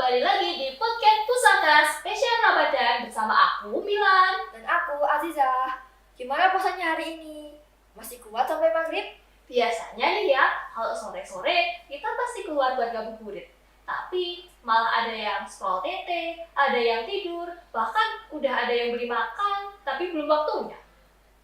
kembali lagi di podcast Pusaka Spesial Ramadan bersama aku Milan Dan aku Aziza. Gimana puasanya hari ini? Masih kuat sampai maghrib? Biasanya nih ya, kalau sore-sore kita pasti keluar buat ngabuburit. Tapi malah ada yang scroll TT, ada yang tidur, bahkan udah ada yang beli makan tapi belum waktunya.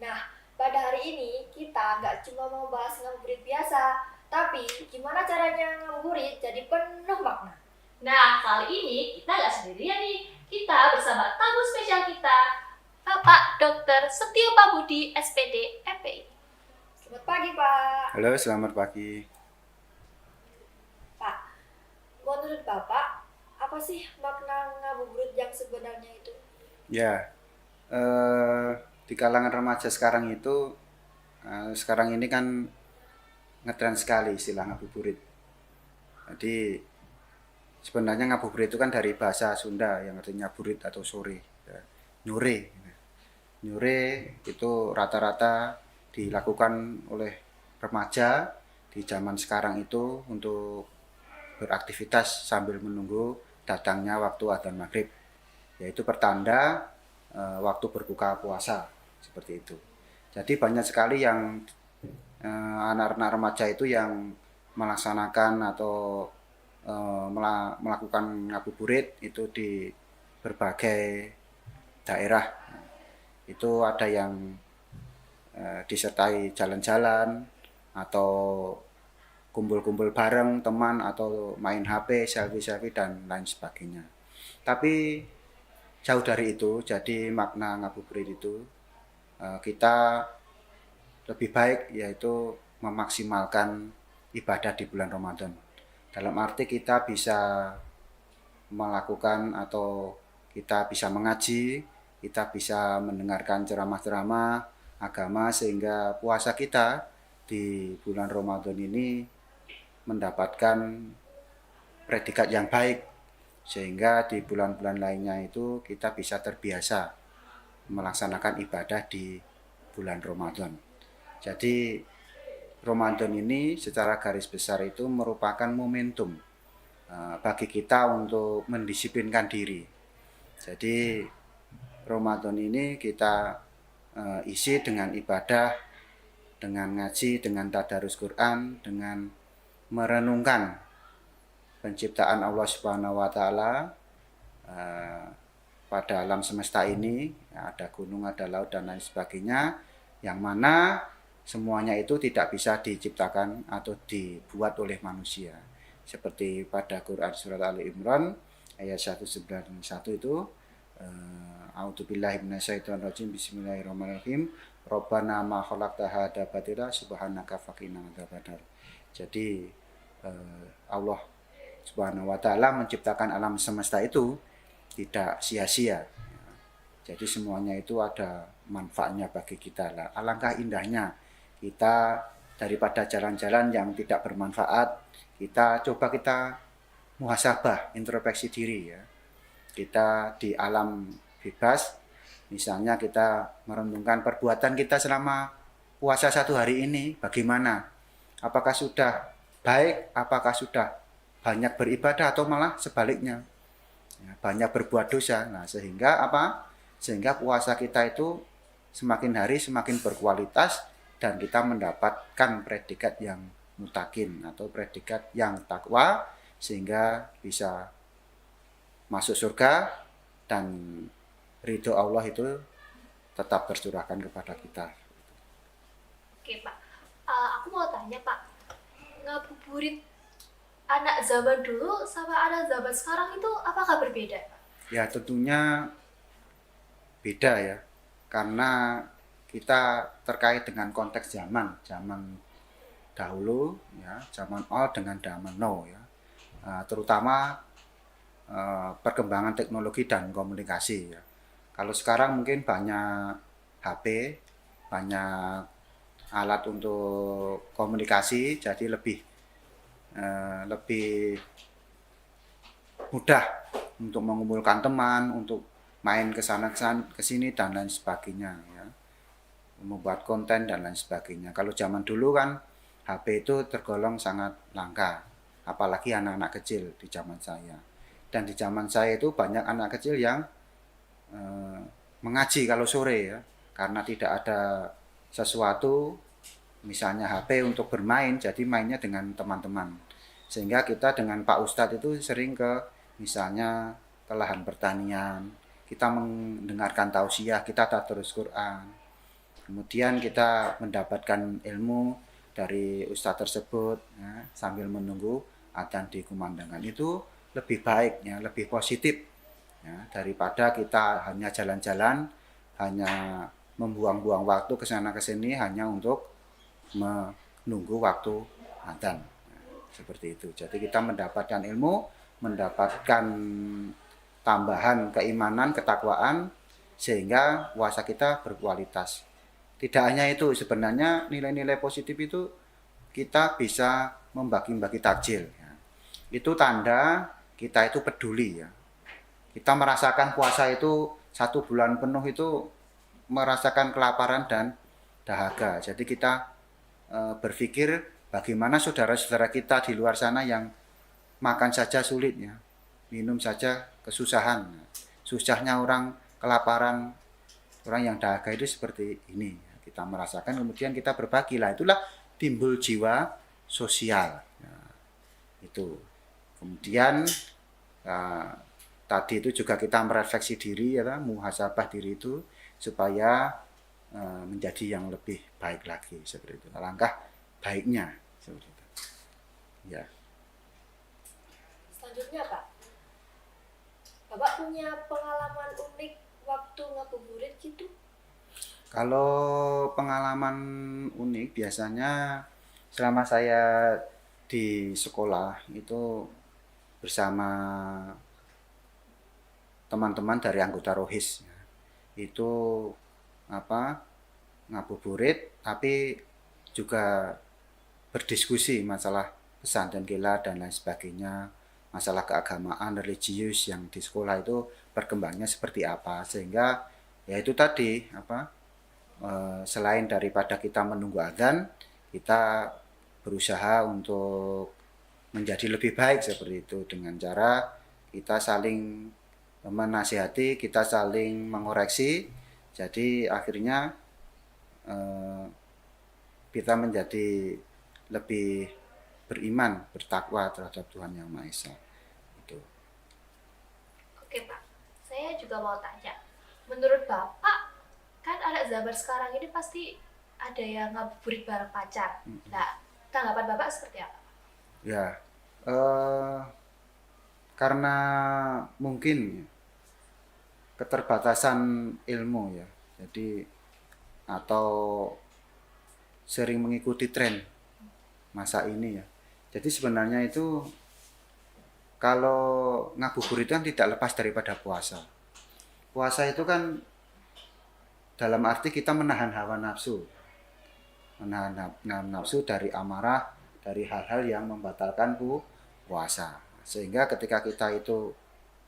Nah, pada hari ini kita nggak cuma mau bahas ngabuburit biasa, tapi gimana caranya ngabuburit jadi penuh makna. Nah, kali ini kita nggak sendirian nih. Kita bersama tamu spesial kita, Bapak Dr. Setio Pambudi, SPD, FPI. Selamat pagi, Pak. Halo, selamat pagi. Pak, menurut Bapak, apa sih makna ngabuburit yang sebenarnya itu? Ya, di kalangan remaja sekarang itu, sekarang ini kan ngetren sekali istilah ngabuburit. Jadi sebenarnya ngabuburit itu kan dari bahasa Sunda yang artinya burit atau sore. Ya. Nyore. Nyore itu rata-rata dilakukan oleh remaja di zaman sekarang itu untuk beraktivitas sambil menunggu datangnya waktu adzan maghrib, yaitu pertanda waktu berbuka puasa seperti itu. Jadi banyak sekali yang anak-anak remaja itu yang melaksanakan atau melakukan ngabuburit itu di berbagai daerah. Itu ada yang disertai jalan-jalan atau kumpul-kumpul bareng teman atau main HP, selfie-selfie dan lain sebagainya. Tapi jauh dari itu, jadi makna ngabuburit itu kita lebih baik yaitu memaksimalkan ibadah di bulan Ramadan. Dalam arti kita bisa melakukan atau kita bisa mengaji, kita bisa mendengarkan ceramah-ceramah agama sehingga puasa kita di bulan Ramadan ini mendapatkan predikat yang baik, sehingga di bulan-bulan lainnya itu kita bisa terbiasa melaksanakan ibadah di bulan Ramadan. Jadi Ramadan ini secara garis besar itu merupakan momentum bagi kita untuk mendisiplinkan diri. Jadi Ramadan ini kita isi dengan ibadah, dengan ngaji, dengan tadarus Quran, dengan merenungkan penciptaan Allah Subhanahu wa taala pada alam semesta ini, ada gunung, ada laut dan lain sebagainya, yang mana semuanya itu tidak bisa diciptakan atau dibuat oleh manusia. Seperti pada Quran surat Ali Imran ayat 191 itu, A'udzubillahi minasyaitonirrajim, bismillahirrahmanirrahim, Rabbana ma khalaqta hadza batila subhanaka faqina adzabannar. Jadi Allah Subhanahu wa taala menciptakan alam semesta itu tidak sia-sia. Jadi semuanya itu ada manfaatnya bagi kita lah. Alangkah indahnya kita daripada jalan-jalan yang tidak bermanfaat, kita muhasabah, introspeksi diri ya. Kita di alam bebas, misalnya kita merenungkan perbuatan kita selama puasa satu hari ini bagaimana? Apakah sudah baik, apakah sudah banyak beribadah atau malah sebaliknya ya, banyak berbuat dosa. Nah, sehingga apa? Sehingga puasa kita itu semakin hari semakin berkualitas dan kita mendapatkan predikat yang mutakin atau predikat yang takwa sehingga bisa masuk surga dan ridho Allah itu tetap tercurahkan kepada kita. Oke Pak, aku mau tanya Pak, ngabuburit anak zaman dulu sama anak zaman sekarang itu apakah berbeda? Ya tentunya beda ya, karena kita terkait dengan konteks zaman dahulu ya, zaman old dengan zaman now ya, terutama perkembangan teknologi dan komunikasi ya. Kalau sekarang mungkin banyak HP, banyak alat untuk komunikasi, jadi lebih mudah untuk mengumpulkan teman, untuk main ke sana ke sini dan lain sebagainya ya. Membuat konten dan lain sebagainya. Kalau zaman dulu kan HP itu tergolong sangat langka, apalagi anak-anak kecil di zaman saya. Dan di zaman saya itu banyak anak kecil yang mengaji kalau sore ya, karena tidak ada sesuatu misalnya HP untuk bermain, jadi mainnya dengan teman-teman. Sehingga kita dengan Pak Ustadz itu sering ke misalnya ke lahan pertanian, kita mendengarkan tausiah, kita tadarus Quran. Kemudian kita mendapatkan ilmu dari ustadz tersebut ya, sambil menunggu adzan dikumandangkan. Itu lebih baik ya, lebih positif ya, daripada kita hanya jalan-jalan, hanya membuang-buang waktu ke sana ke sini hanya untuk menunggu waktu adzan. Seperti itu. Jadi kita mendapatkan ilmu, mendapatkan tambahan keimanan, ketakwaan, sehingga puasa kita berkualitas. Tidak hanya itu, sebenarnya nilai-nilai positif itu kita bisa membagi-bagi takjil. Ya. Itu tanda kita itu peduli ya. Kita merasakan puasa itu 1 bulan penuh itu merasakan kelaparan dan dahaga. Jadi kita berpikir bagaimana saudara-saudara kita di luar sana yang makan saja sulit ya, minum saja kesusahan. Susahnya orang kelaparan, orang yang dahaga itu seperti ini. Kita merasakan, kemudian kita berbagi lah, itulah timbul jiwa sosial. Nah, itu. Kemudian tadi itu juga kita merefleksi diri ya, muhasabah diri itu supaya menjadi yang lebih baik lagi seperti itu. Langkah baiknya seperti itu. Ya. Selanjutnya Pak, Bapak punya pengalaman unik waktu ngabuburit gitu? Kalau pengalaman unik biasanya selama saya di sekolah itu bersama teman-teman dari anggota Rohis itu ngabuburit, tapi juga berdiskusi masalah pesantren kilat dan lain sebagainya, masalah keagamaan religius yang di sekolah itu berkembangnya seperti apa, sehingga ya itu tadi selain daripada kita menunggu adzan, kita berusaha untuk menjadi lebih baik seperti itu dengan cara kita saling menasihati, kita saling mengoreksi. Jadi akhirnya kita menjadi lebih beriman, bertakwa terhadap Tuhan Yang Maha Esa. Itu. Oke Pak, saya juga mau tanya. Menurut Bapak, kan anak zaman sekarang ini pasti ada yang ngabuburit bareng pacar. Nah, tanggapan Bapak seperti apa? Ya, karena mungkin keterbatasan ilmu ya, jadi atau sering mengikuti tren masa ini ya. Jadi sebenarnya itu kalau ngabuburit kan tidak lepas daripada puasa. Puasa itu kan dalam arti kita menahan hawa nafsu, menahan nafsu dari amarah, dari hal-hal yang membatalkan puasa. Sehingga ketika kita itu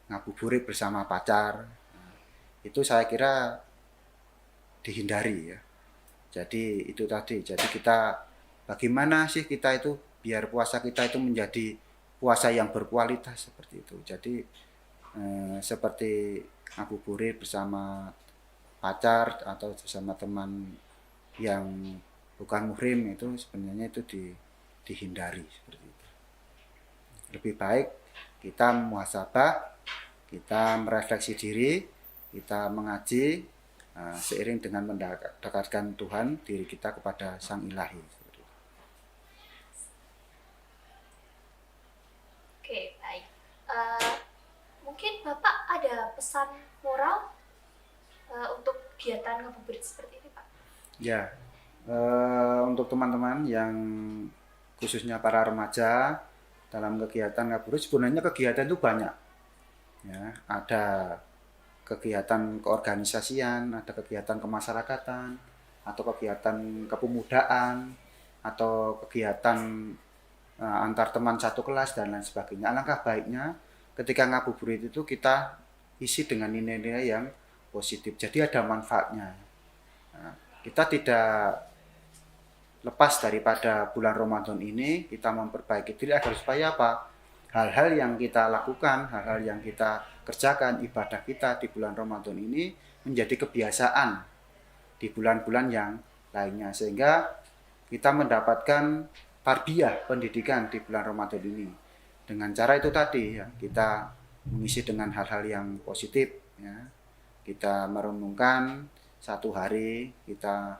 ngabuburit bersama pacar, itu saya kira dihindari ya. Jadi itu tadi, jadi kita bagaimana sih kita itu biar puasa kita itu menjadi puasa yang berkualitas seperti itu. Jadi seperti ngabuburit bersama pacar atau bersama teman yang bukan muhrim itu sebenarnya itu dihindari seperti itu. Lebih baik kita muhasabah, kita merefleksi diri, kita mengaji seiring dengan mendekatkan Tuhan diri kita kepada Sang Ilahi. Oke, baik. Mungkin Bapak ada pesan moral untuk kegiatan ngabuburit seperti ini, Pak? Ya, untuk teman-teman yang khususnya para remaja dalam kegiatan ngabuburit, sebenarnya kegiatan itu banyak. Ya, ada kegiatan keorganisasian, ada kegiatan kemasyarakatan, atau kegiatan kepemudaan, atau kegiatan antar teman satu kelas dan lain sebagainya. Alangkah baiknya ketika ngabuburit itu kita isi dengan nilai-nilai yang positif. Jadi ada manfaatnya. Nah, kita tidak lepas daripada bulan Ramadan ini kita memperbaiki diri agar supaya apa? hal-hal yang kita lakukan, hal-hal yang kita kerjakan, ibadah kita di bulan Ramadan ini menjadi kebiasaan di bulan-bulan yang lainnya, sehingga kita mendapatkan tarbiyah pendidikan di bulan Ramadan ini. Dengan cara itu tadi ya, kita mengisi dengan hal-hal yang positif ya. Kita merenungkan satu hari kita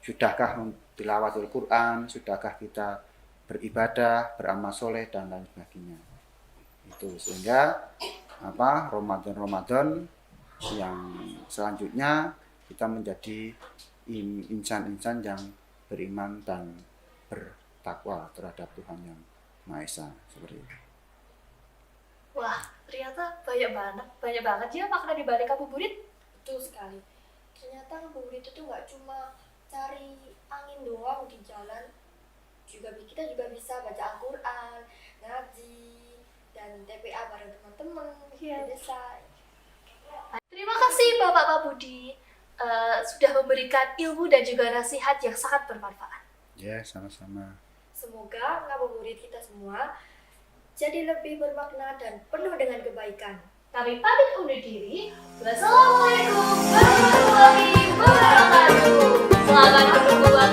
sudahkah tilawatul Quran, sudahkah kita beribadah, beramal soleh dan lain sebagainya. Itu sehingga Ramadan yang selanjutnya kita menjadi insan-insan yang beriman dan bertakwa terhadap Tuhan yang Maha Esa, seperti itu. Wah, ternyata banyak banget ya makna di balik ngabuburit. Betul sekali. Ternyata ngabuburit itu nggak cuma cari angin doang di jalan, kita juga bisa baca Al-Quran, ngaji, dan TPA bareng teman-teman di desa. Terima kasih Bapak Pak Budi sudah memberikan ilmu dan juga nasihat yang sangat bermanfaat. Ya, sama-sama. Semoga ngabuburit kita semua jadi lebih bermakna dan penuh dengan kebaikan. Kami pamit undur diri. Wassalamualaikum warahmatullahi wabarakatuh. Selamat berbuat